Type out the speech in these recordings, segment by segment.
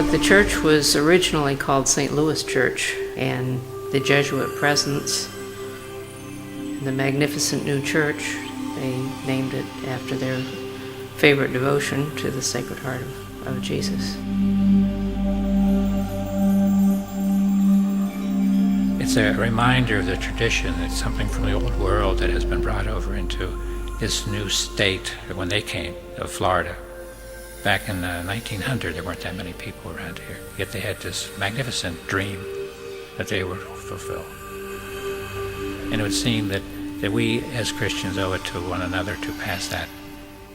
The church was originally called St. Louis Church, and the Jesuit presence, the magnificent new church, they named it after their favorite devotion to the Sacred Heart of Jesus. It's a reminder of the tradition. It's something from the old world that has been brought over into this new state when they came of Florida. Back in 1900, there weren't that many people around here, yet they had this magnificent dream that they were to fulfill. And it would seem that we as Christians owe it to one another to pass that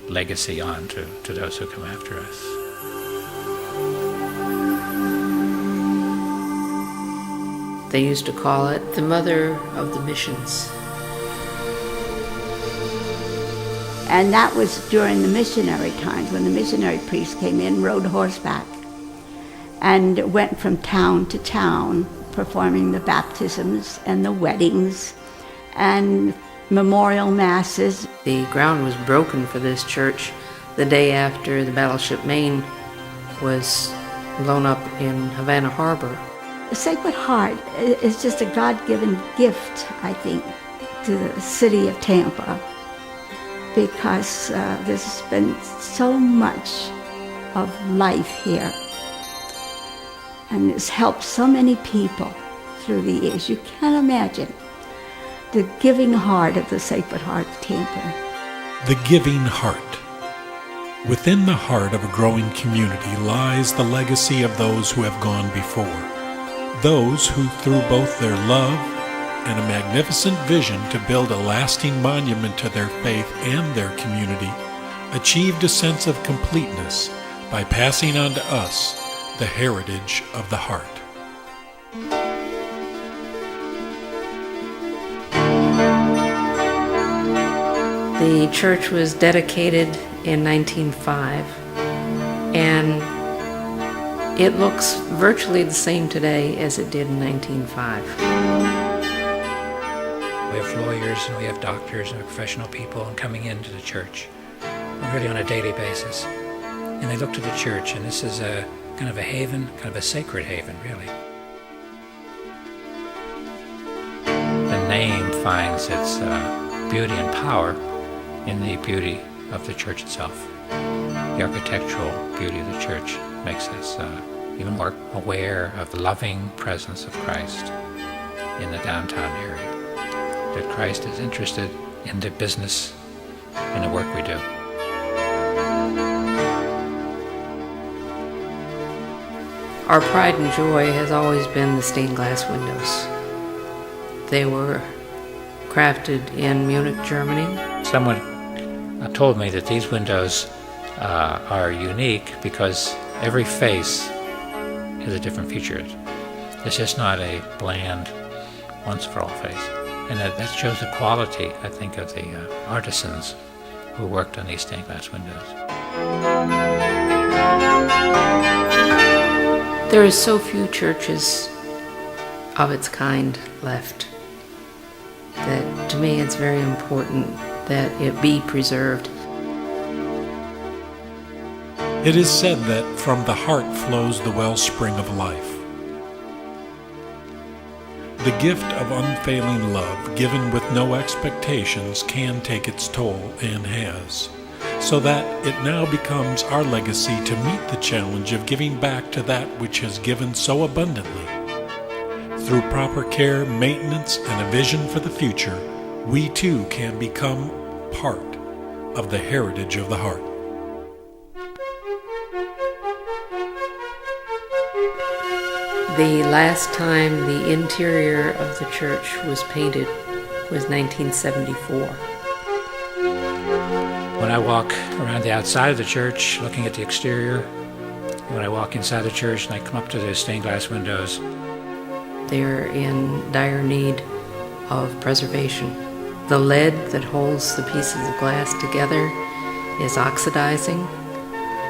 legacy on to those who come after us. They used to call it the mother of the missions. And that was during the missionary times, when the missionary priests came in, rode horseback, and went from town to town, performing the baptisms and the weddings and memorial masses. The ground was broken for this church the day after the battleship Maine was blown up in Havana Harbor. The Sacred Heart is just a God-given gift, I think, to the city of Tampa, because there's been so much of life here, and it's helped so many people through the years. You can't imagine the giving heart of the Sacred Heart of Tampa. The giving heart. Within the heart of a growing community lies the legacy of those who have gone before, those who, through both their love and a magnificent vision to build a lasting monument to their faith and their community, achieved a sense of completeness by passing on to us the heritage of the heart. The church was dedicated in 1905, and it looks virtually the same today as it did in 1905. We have lawyers and we have doctors and professional people coming into the church really on a daily basis. And they look to the church, and this is a kind of a haven, kind of a sacred haven, really. The name finds its beauty and power in the beauty of the church itself. The architectural beauty of the church makes us even more aware of the loving presence of Christ in the downtown area. That Christ is interested in the business and the work we do. Our pride and joy has always been the stained glass windows. They were crafted in Munich, Germany. Someone told me that these windows are unique because every face has a different feature. It's just not a bland, once-for-all face. And that shows the quality, I think, of the artisans who worked on these stained glass windows. There are so few churches of its kind left that, to me, it's very important that it be preserved. It is said that from the heart flows the wellspring of life. The gift of unfailing love, given with no expectations, can take its toll, and has, so that it now becomes our legacy to meet the challenge of giving back to that which has given so abundantly. Through proper care, maintenance, and a vision for the future, we too can become part of the heritage of the heart. The last time the interior of the church was painted was 1974. When I walk around the outside of the church, looking at the exterior, when I walk inside the church and I come up to the stained glass windows, They're in dire need of preservation. The lead that holds the pieces of glass together is oxidizing.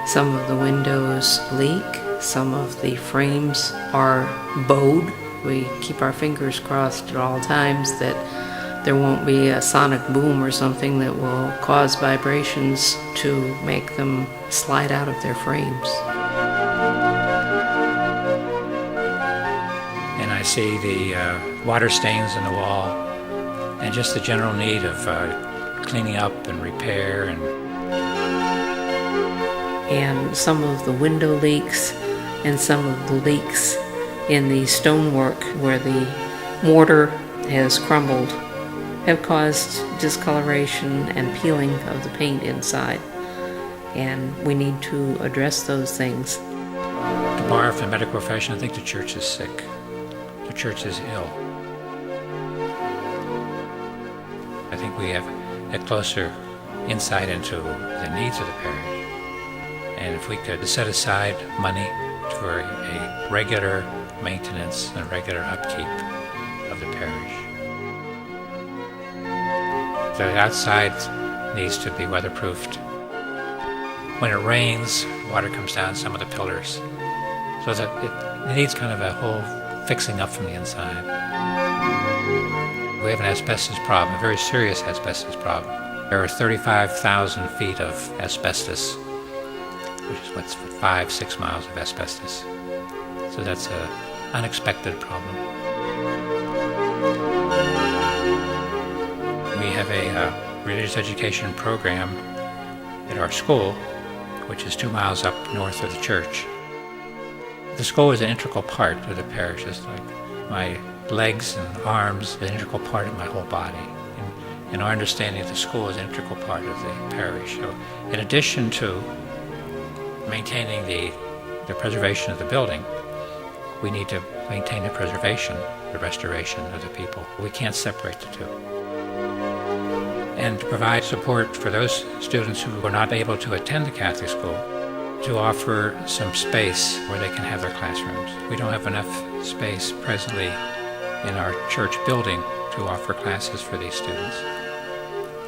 Some of the windows leak. Some of the frames are bowed. We keep our fingers crossed at all times that there won't be a sonic boom or something that will cause vibrations to make them slide out of their frames. see the water stains in the wall and just the general need of cleaning up and repair. And some of the window leaks and some of the leaks in the stonework where the mortar has crumbled have caused discoloration and peeling of the paint inside. And we need to address those things. To borrow from the medical profession, I think the church is sick. The church is ill. I think we have a closer insight into the needs of the parish. And if we could set aside money for a regular maintenance and regular upkeep of the parish. The outside needs to be weatherproofed. When it rains, water comes down some of the pillars. So that it needs kind of a whole fixing up from the inside. We have an asbestos problem, a very serious asbestos problem. There are 35,000 feet of asbestos, which is what's 5-6 miles of asbestos. So that's an unexpected problem. We have a religious education program at our school, which is 2 miles up north of the church. The school is an integral part of the parish. It's like my legs and arms, an integral part of my whole body. And our understanding of the school is an integral part of the parish. So in addition to maintaining the preservation of the building, we need to maintain the preservation, the restoration of the people. We can't separate the two. And to provide support for those students who were not able to attend the Catholic school, to offer some space where they can have their classrooms. We don't have enough space presently in our church building to offer classes for these students.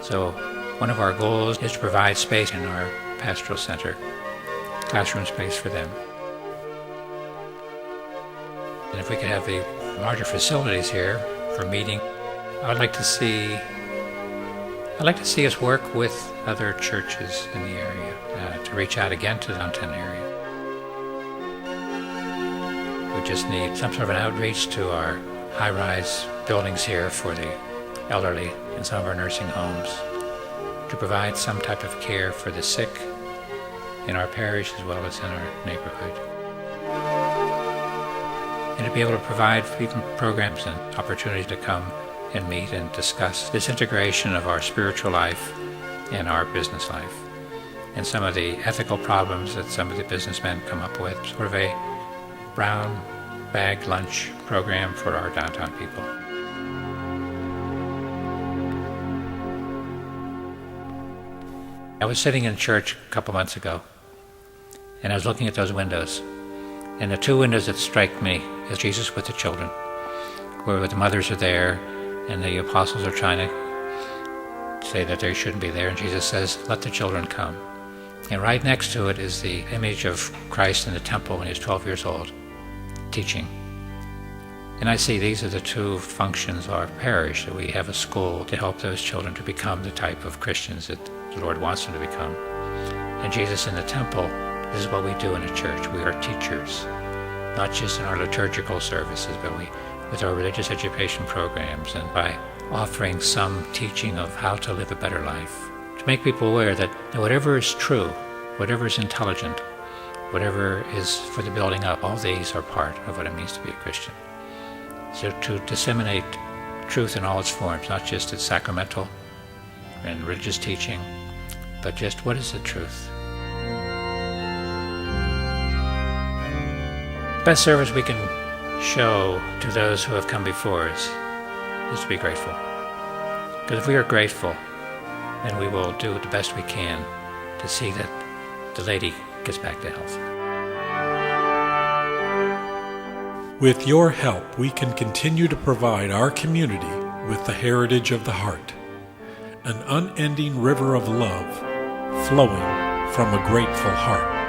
So one of our goals is to provide space in our pastoral center, classroom space for them. And if we could have the larger facilities here for meeting, I'd like to see us work with other churches in the area to reach out again to the downtown area. We just need some sort of an outreach to our high-rise buildings here for the elderly in some of our nursing homes, to provide some type of care for the sick in our parish as well as in our neighborhood. And to be able to provide even programs and opportunities to come and meet and discuss this integration of our spiritual life and our business life, and some of the ethical problems that some of the businessmen come up with, sort of a brown bag lunch program for our downtown people. I was sitting in church a couple months ago, and I was looking at those windows, and the two windows that strike me is Jesus with the children, where the mothers are there, and the apostles are trying to say that they shouldn't be there, and Jesus says, "Let the children come." And right next to it is the image of Christ in the temple when he was 12 years old, teaching. And I see these are the two functions of our parish, that we have a school to help those children to become the type of Christians that the Lord wants them to become. And Jesus in the temple, this is what we do in a church. We are teachers, not just in our liturgical services, but with our religious education programs, and by offering some teaching of how to live a better life, to make people aware that whatever is true, whatever is intelligent, whatever is for the building up, all these are part of what it means to be a Christian. So to disseminate truth in all its forms, not just its sacramental and religious teaching, but just what is the truth. The best service we can show to those who have come before us is to be grateful. Because if we are grateful, then we will do the best we can to see that the lady gets back to health. With your help, we can continue to provide our community with the heritage of the heart, an unending river of love flowing from a grateful heart.